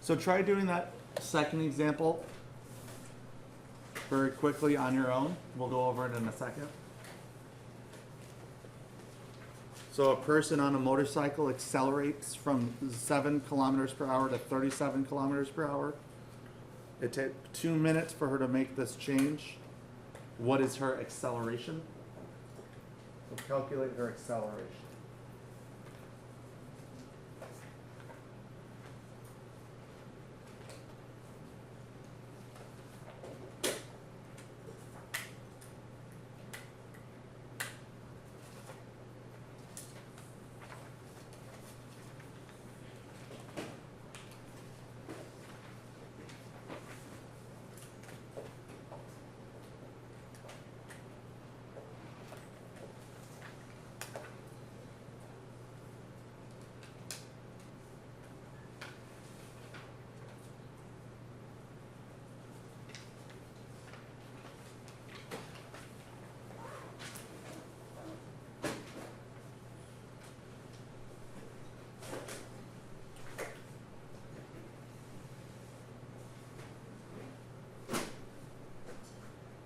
So try doing that second example very quickly on your own. We'll go over it in a second. So a person on a motorcycle accelerates from 7 kilometers per hour to 37 kilometers per hour. It takes 2 minutes for her to make this change. What is her acceleration? So calculate her acceleration.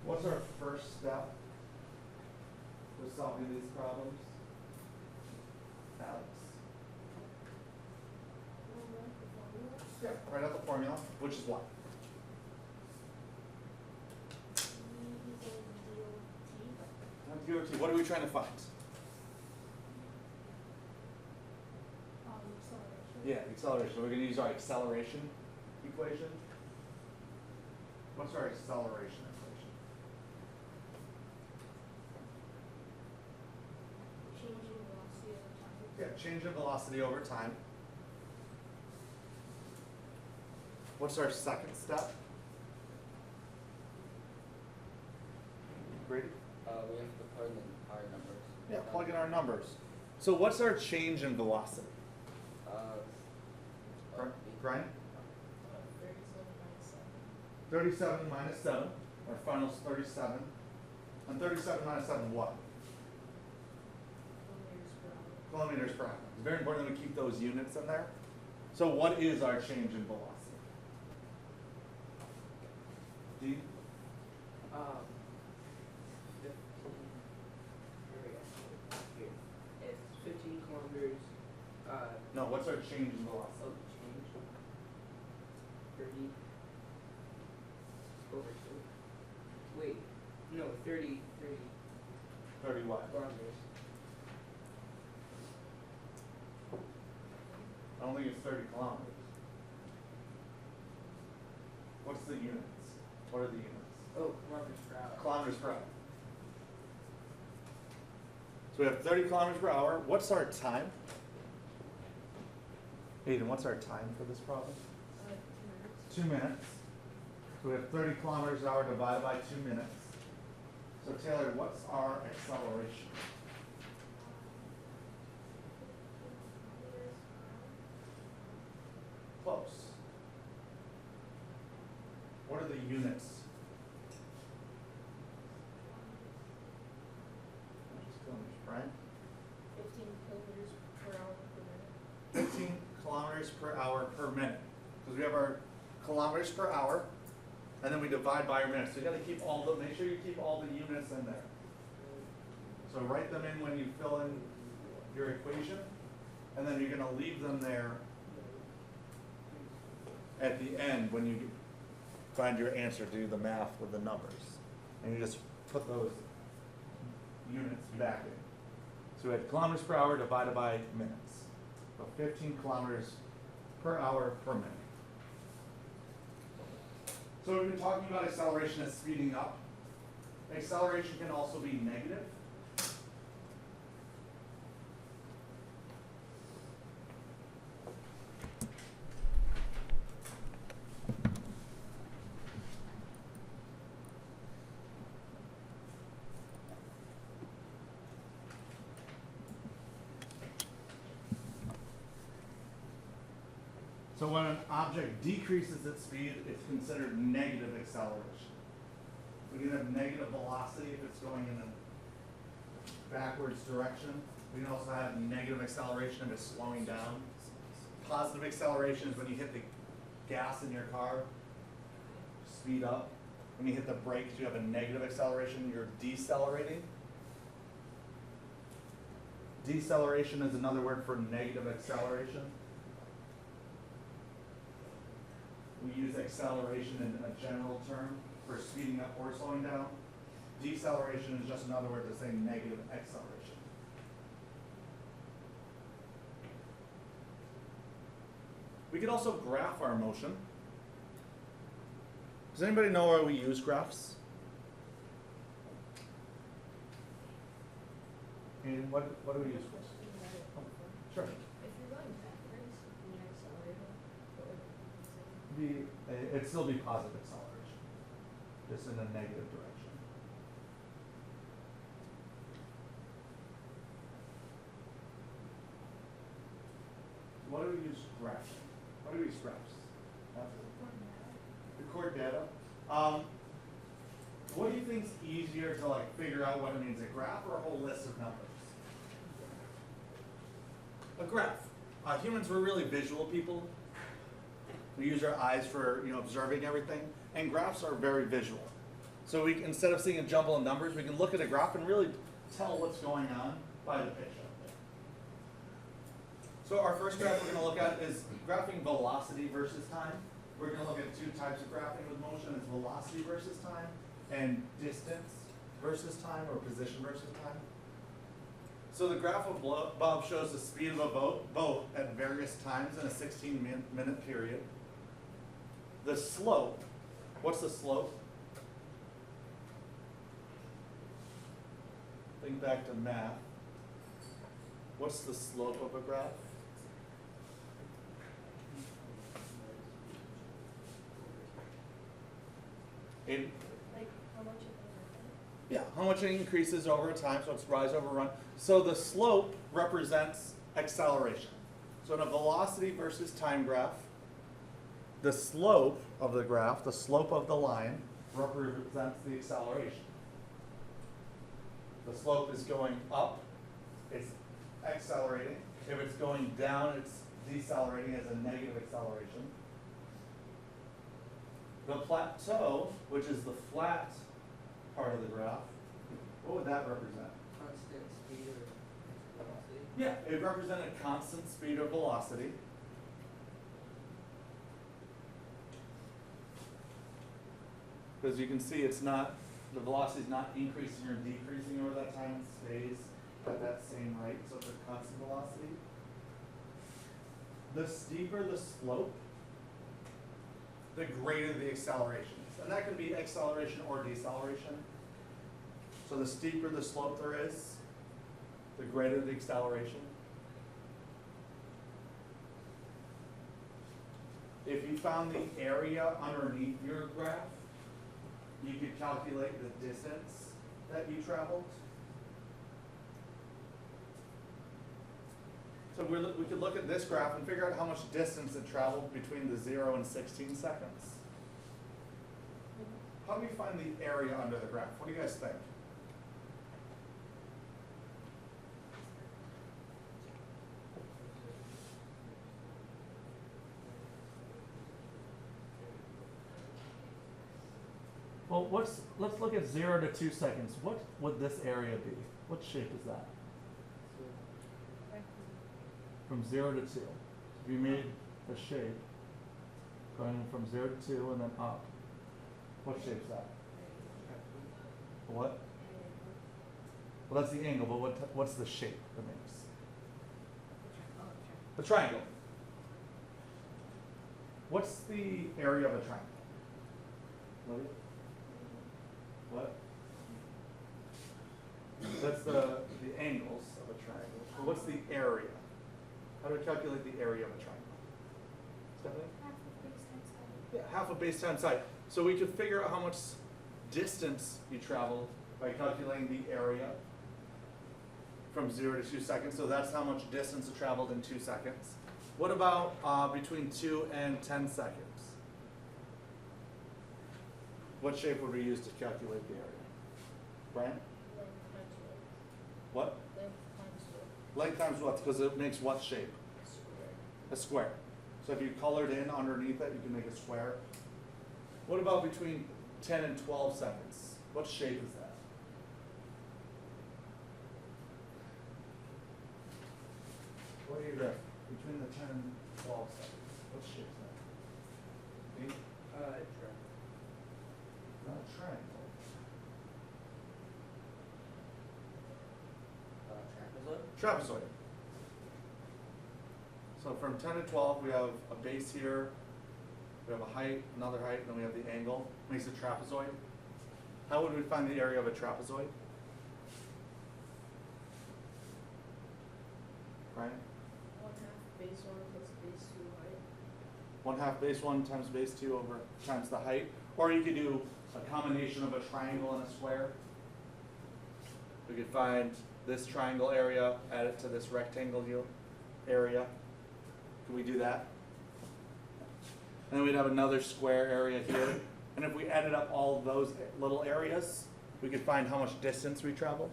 What's our first step with solving these problems? Alex? Yeah, write out the formula, which is what? Not DOT. What are we trying to find? Yeah, acceleration. We're going to use our acceleration equation. What's our acceleration equation? Yeah, change in velocity over time. What's our second step? Brady? We have to plug in our numbers. Yeah, plug in our numbers. So what's our change in velocity? Brian? 37 minus 7. Our final's 37. And 37 minus 7 what? Kilometers per hour. It's very important that we keep those units in there. So what is our change in velocity? D? 15. Here. It's 15 kilometers. No, what's our change in velocity? Change. 30 over 2. Wait, no, 30 30 what? kilometers. I don't think it's 30 kilometers. What's the units? What are the units? Oh, kilometers per hour. Kilometers per hour. So we have 30 kilometers per hour. What's our time? Aiden, what's our time for this problem? 2 minutes. So we have 30 kilometers an hour divided by 2 minutes. So Taylor, what's our acceleration? Close. What are the units? Brian? 15 kilometers per hour per minute. 15 kilometers per hour per minute. Because we have our kilometers per hour, and then we divide by our minutes. So you got to keep all the, make sure you keep all the units in there. So write them in when you fill in your equation, and then you're going to leave them there at the end when you find your answer, do the math with the numbers. And you just put those units back in. So we had kilometers per hour divided by minutes. So 15 kilometers per hour per minute. So we've been talking about acceleration as speeding up. Acceleration can also be negative. So when an object decreases its speed, it's considered negative acceleration. We can have negative velocity if it's going in a backwards direction. We can also have negative acceleration if it's slowing down. Positive acceleration is when you hit the gas in your car, speed up. When you hit the brakes, you have a negative acceleration, you're decelerating. Deceleration is another word for negative acceleration. We use acceleration in a general term for speeding up or slowing down. Deceleration is just another word to say negative acceleration. We could also graph our motion. Does anybody know where we use graphs? And what do we use for? Sure. If you're going backwards in your accelerator, what would it say? It'd still be positive acceleration, just in a negative direction. What do we use graphs? What do we use graphs? Record data. What do you think is easier to like figure out what it means, a graph or a whole list of numbers? A graph. Humans were really visual people. We use our eyes for observing everything, and graphs are very visual. So we instead of seeing a jumble of numbers, we can look at a graph and really tell what's going on by the picture. So our first graph we're going to look at is graphing velocity versus time. We're going to look at two types of graphing with motion. It's velocity versus time and distance versus time, or position versus time. So the graph above shows the speed of a boat at various times in a 16-minute period. The slope, what's the slope? Think back to math. What's the slope of a graph? Like, how much of it? Yeah, how much it increases over time, so it's rise over run. So the slope represents acceleration. So in a velocity versus time graph, the slope of the graph, the slope of the line, represents the acceleration. The slope is going up, it's accelerating. If it's going down, it's decelerating as a negative acceleration. The plateau, which is the flat part of the graph, what would that represent? Constant speed or velocity? Yeah, it represented constant speed or velocity. Because you can see it's not, the velocity is not increasing or decreasing over that time, it stays at that same rate, so it's a constant velocity. The steeper the slope, the greater the acceleration is. And that can be acceleration or deceleration. So the steeper the slope there is, the greater the acceleration. If you found the area underneath your graph, you could calculate the distance that you traveled. So we could look at this graph and figure out how much distance it traveled between the 0 and 16 seconds. How do we find the area under the graph? What do you guys think? Well, let's look at 0 to 2 seconds. What would this area be? What shape is that? From 0 to 2. So if you made a shape going from 0 to 2 and then up, what shape is that? What? Well, that's the angle, but what's the shape it makes? The triangle. What's the area of a triangle? What? That's the angles of a triangle. So what's the area? How do we calculate the area of a triangle? Stephanie? Yeah, half of base times side. So we could figure out how much distance you traveled by calculating the area from 0 to 2 seconds. So that's how much distance it traveled in 2 seconds. What about between 2 and 10 seconds? What shape would we use to calculate the area? Brian? Length times width. What? Length times width. Length times what? Because it makes what shape? Square. A square. So if you colored in underneath it, you can make a square. What about between 10 and 12 seconds? What shape is that? What do you reckon? Between the 10 and 12 seconds, what shape is that? Me? Not a triangle. Trapezoid? Trapezoid. So from 10 to 12, we have a base here, we have a height, another height, and then we have the angle, makes a trapezoid. How would we find the area of a trapezoid? Right? 1/2 base 1 plus base 2 height. 1/2 base 1 times base 2 over times the height. Or you could do a combination of a triangle and a square. We could find this triangle area, add it to this rectangle area. Can we do that? And then we'd have another square area here. And if we added up all of those little areas, we could find how much distance we traveled.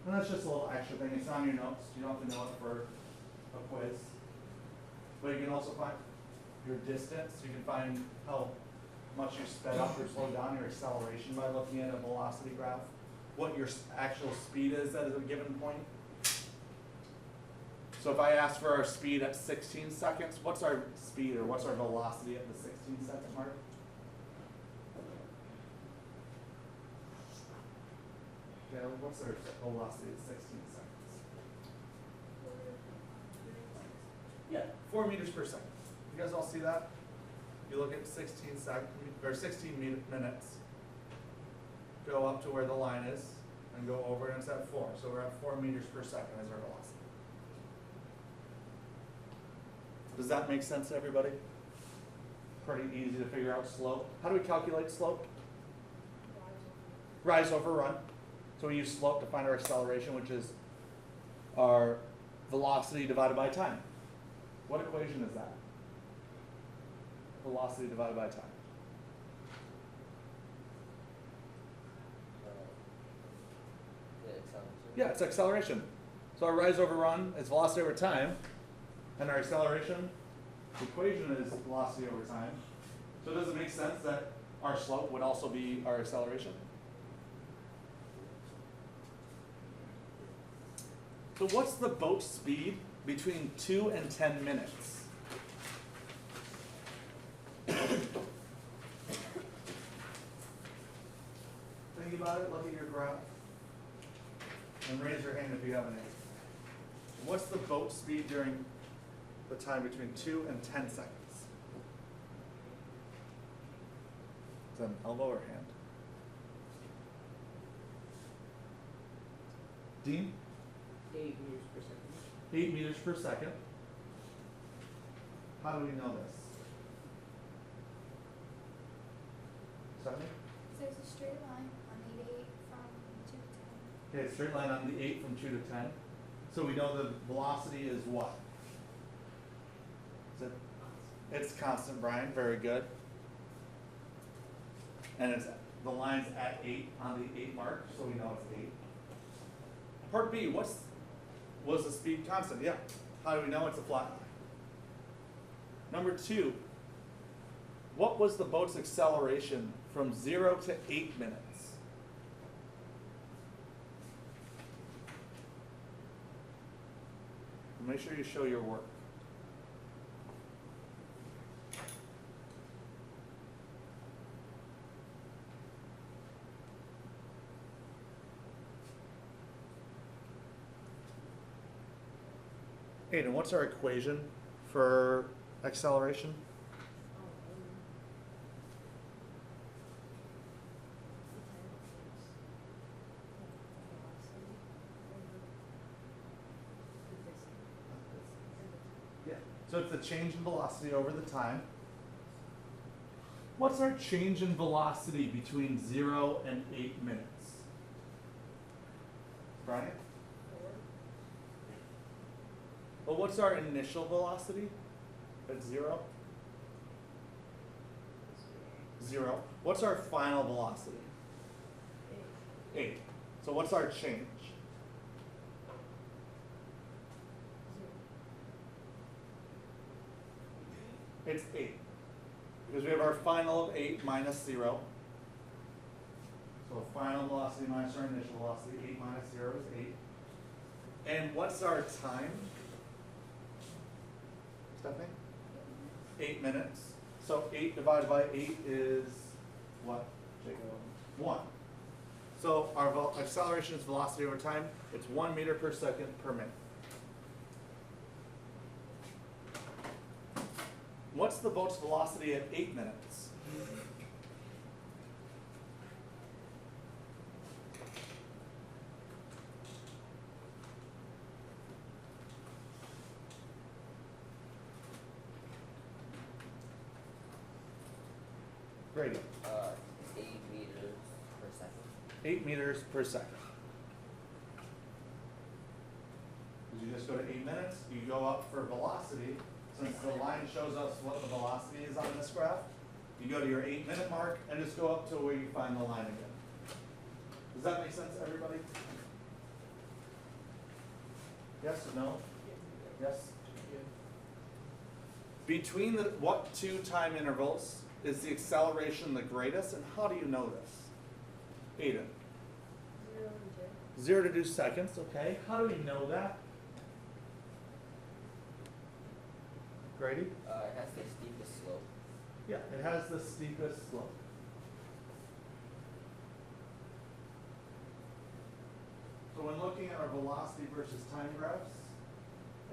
And that's just a little extra thing. It's on your notes. You don't have to know it for a quiz. But you can also find your distance. You can find how much you sped up or slowed down, your acceleration by looking at a velocity graph. What your actual speed is at a given point. So if I ask for our speed at 16 seconds, what's our speed or what's our velocity at the 16-second mark? Yeah, what's our velocity at 16 seconds? Yeah, 4 meters per second. You guys all see that? You look at 16 minutes. Go up to where the line is and go over, and it's at 4. So we're at 4 meters per second as our velocity. Does that make sense to everybody? Pretty easy to figure out slope. How do we calculate slope? Rise over run. So we use slope to find our acceleration, which is our velocity divided by time. What equation is that? Velocity divided by time. Yeah, it's acceleration. So our rise over run is velocity over time, and our acceleration equation is velocity over time. So does it make sense that our slope would also be our acceleration? So what's the boat speed between 2 and 10 minutes? Think about it, look at your graph, and raise your hand if you have an answer. What's the boat speed during the time between 2 and 10 seconds? Is that an elbow or hand? Dean? 8 meters per second. 8 meters per second. How do we know this? Stephanie? So there's a straight line on the 8 from 2 to 10. Okay, straight line on the 8 from 2 to 10. So we know the velocity is what? Is it? It's constant, Brian. Very good. And it's the line's at 8 on the 8 mark, so we know it's 8. Part B, was the speed constant? Yeah. How do we know it's a flat line? Number 2, what was the boat's acceleration from 0 to 8 minutes? Make sure you show your work. Aiden, what's our equation for acceleration? Yeah. So it's the change in velocity over the time. What's our change in velocity between 0 and 8 minutes? Brian? Well, what's our initial velocity at 0? 0. What's our final velocity? 8. So what's our change? It's 8. Because we have our final of 8 minus 0. So final velocity minus our initial velocity, 8 minus 0 is 8. And what's our time? Stephanie? 8 minutes. So 8 divided by 8 is what, Jacob? 1. So our acceleration is velocity over time. It's 1 meter per second per minute. What's the boat's velocity at 8 minutes? Grady. 8 meters per second. 8 meters per second. Did you just go to 8 minutes? You go up for velocity. Since the line shows us what the velocity is on this graph, you go to your 8-minute mark and just go up to where you find the line again. Does that make sense to everybody? Yes or no? Yes? Between the what two time intervals is the acceleration the greatest, and how do you know this? Aiden. 0 and 2. 0 to 2 seconds, okay. How do we know that? Grady? It has the steepest slope. Yeah, it has the steepest slope. So when looking at our velocity versus time graphs,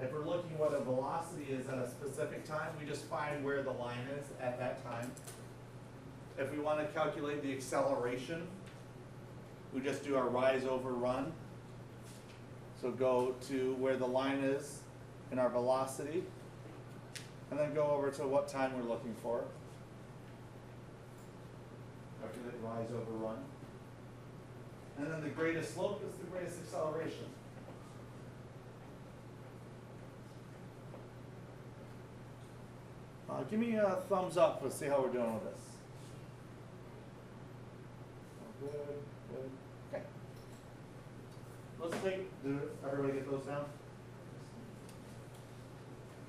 if we're looking what a velocity is at a specific time, we just find where the line is at that time. If we want to calculate the acceleration, we just do our rise over run. So go to where the line is in our velocity, and then go over to what time we're looking for. Calculate rise over run. And then the greatest slope is the greatest acceleration. Give me a thumbs up. Let's see how we're doing with this. Oh, good, good. Okay. Let's do everybody get those down?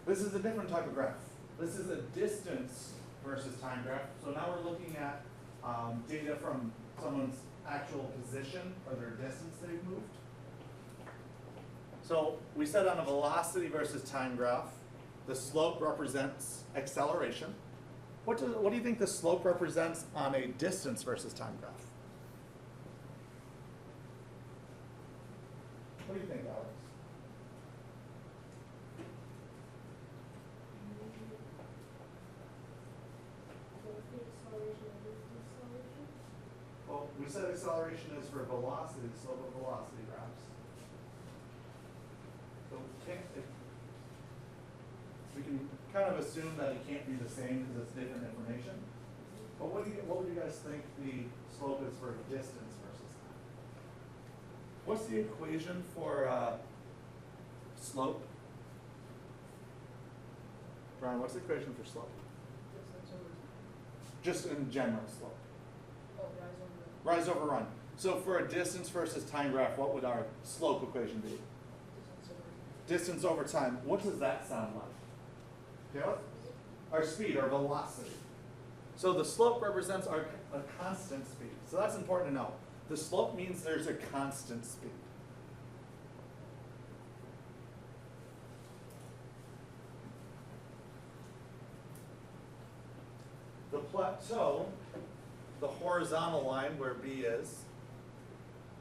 This is a different type of graph. This is a distance versus time graph. So now we're looking at data from someone's actual position or their distance they've moved. So we said on a velocity versus time graph, the slope represents acceleration. What do you think the slope represents on a distance versus time graph? What do you think, Alex? Well, we said acceleration is for velocity, slope of velocity graphs. So we can kind of assume that it can't be the same because it's different information. But what would you guys think the slope is for distance versus time? What's the equation for slope? Brian, what's the equation for slope? Just in general slope. Oh, rise over. Rise over run. So for a distance versus time graph, what would our slope equation be? Distance over time. What does that sound like? Caleb? Our speed, our velocity. So the slope represents a constant speed. So that's important to know. The slope means there's a constant speed. The plateau, the horizontal line where B is,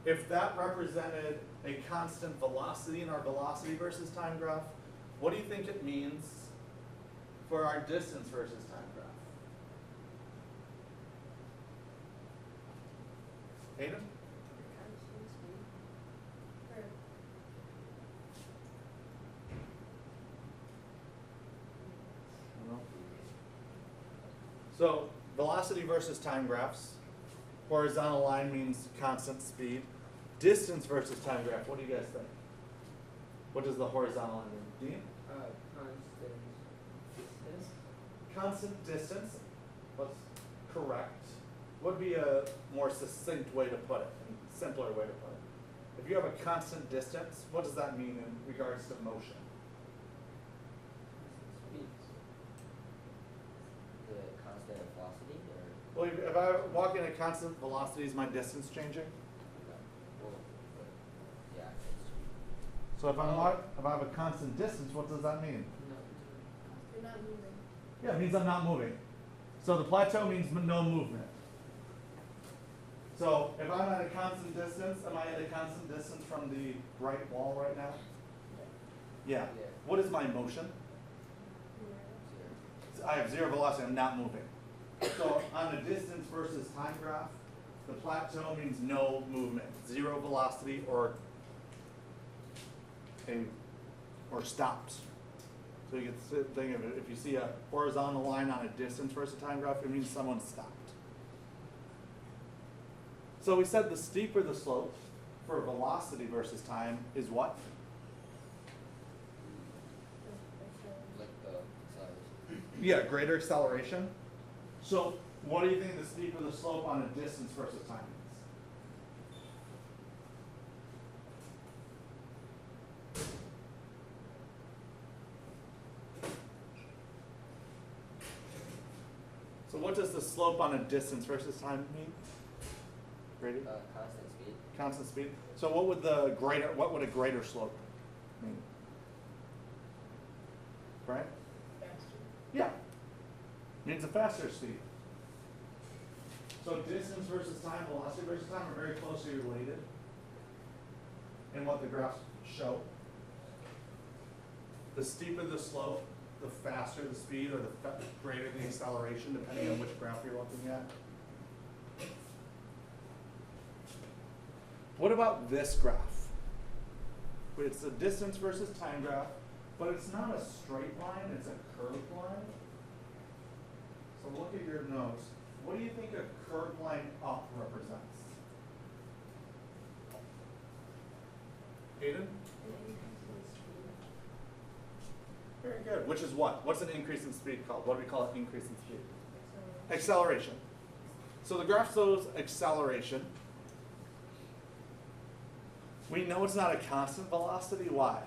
if that represented a constant velocity in our velocity versus time graph, what do you think it means for our distance versus time graph? Aiden? Constant speed. Or So velocity versus time graphs. Horizontal line means constant speed. Distance versus time graph, what do you guys think? What does the horizontal line mean? Dean? Constant distance. Constant distance. What's correct? Would be a more succinct way to put it, a simpler way to put it. If you have a constant distance, what does that mean in regards to motion? Speed. if I walk in at constant velocity, is my distance changing? Well, yeah, it's, So if if I have a constant distance, what does that mean? You're not moving. Yeah, it means I'm not moving. So the plateau means no movement. So if I'm at a constant distance, am I at a constant distance from the right wall right now? Yeah. Yeah. What is my motion? I have zero velocity, I'm not moving. So on a distance versus time graph, the plateau means no movement, zero velocity or stops. So you can think of it, if you see a horizontal line on a distance versus time graph, it means someone stopped. So we said the steeper the slope for velocity versus time is what? like the acceleration. Yeah, greater acceleration. So what do you think the steeper the slope on a distance versus time is? So what does the slope on a distance versus time mean? Grady? Constant speed. Constant speed. So what would a greater slope mean? Right? Faster. Yeah. Means a faster speed. So distance versus time, velocity versus time are very closely related in what the graphs show. The steeper the slope, the faster the speed, or the greater the acceleration, depending on which graph you're looking at. What about this graph? It's a distance versus time graph, but it's not a straight line, it's a curved line. So look at your notes. What do you think a curved line up represents? Aiden? Very good. Which is what? What's an increase in speed called? What do we call an increase in speed? Acceleration. So the graph shows acceleration. We know it's not a constant velocity. Why?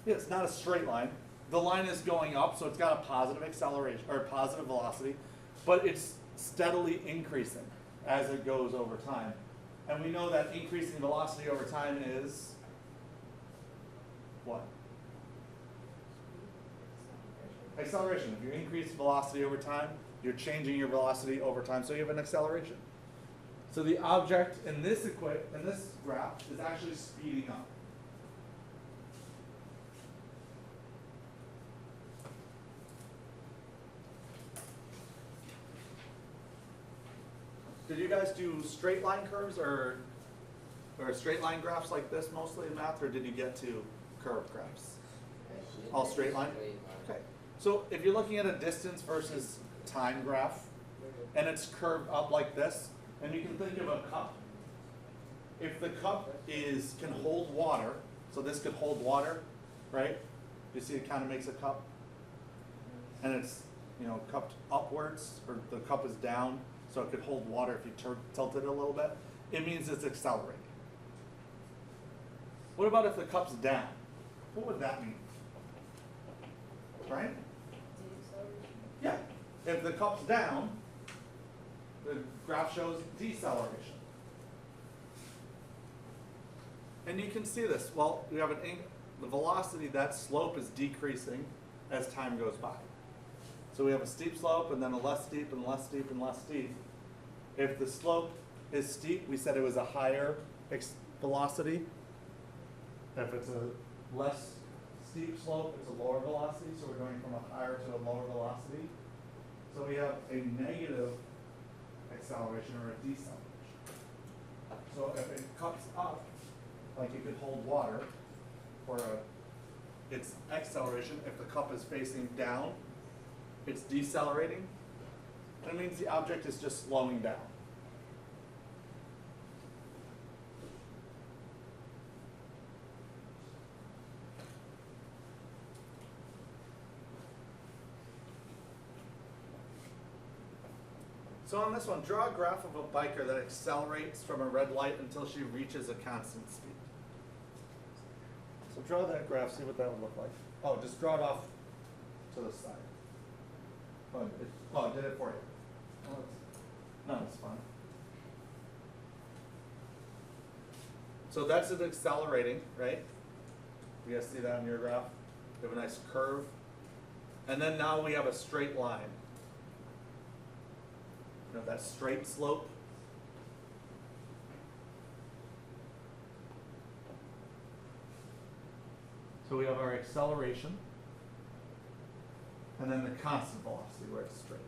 Yeah, it's not a straight line. The line is going up, so it's got a positive acceleration or positive velocity, but it's steadily increasing as it goes over time. And we know that increasing velocity over time is what? Acceleration. If you increase velocity over time, you're changing your velocity over time, so you have an acceleration. So the object in this graph is actually speeding up. Did you guys do straight line curves or straight line graphs like this mostly in math, or did you get to curved graphs? All straight line? Okay. So if you're looking at a distance versus time graph, and it's curved up like this, and you can think of a cup. If the cup can hold water, so this could hold water, right? You see it kind of makes a cup, and it's cupped upwards, or the cup is down, so it could hold water if you tilt it a little bit. It means it's accelerating. What about if the cup's down? What would that mean? Right? Yeah. If the cup's down, the graph shows deceleration. And you can see this. Well, we have the velocity, that slope is decreasing as time goes by. So we have a steep slope and then a less steep and less steep and less steep. If the slope is steep, we said it was a higher velocity. If it's a less steep slope, it's a lower velocity. So we're going from a higher to a lower velocity. So we have a negative acceleration or a deceleration. So if it cups up, like it could hold water, or its acceleration, if the cup is facing down, it's decelerating. That means the object is just slowing down. So on this one, draw a graph of a biker that accelerates from a red light until she reaches a constant speed. So draw that graph, see what that would look like. Oh, just draw it off to the side. Oh, I did it for you. No, it's fine. So that's it accelerating, right? You guys see that on your graph? We have a nice curve. And then now we have a straight line. You know, that straight slope. So we have our acceleration. And then the constant velocity where it's straight.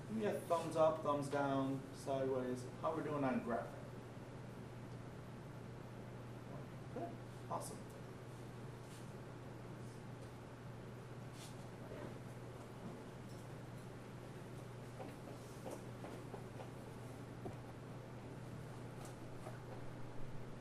Give me a thumbs up, thumbs down, sideways. How we're doing on graphing? Okay, awesome.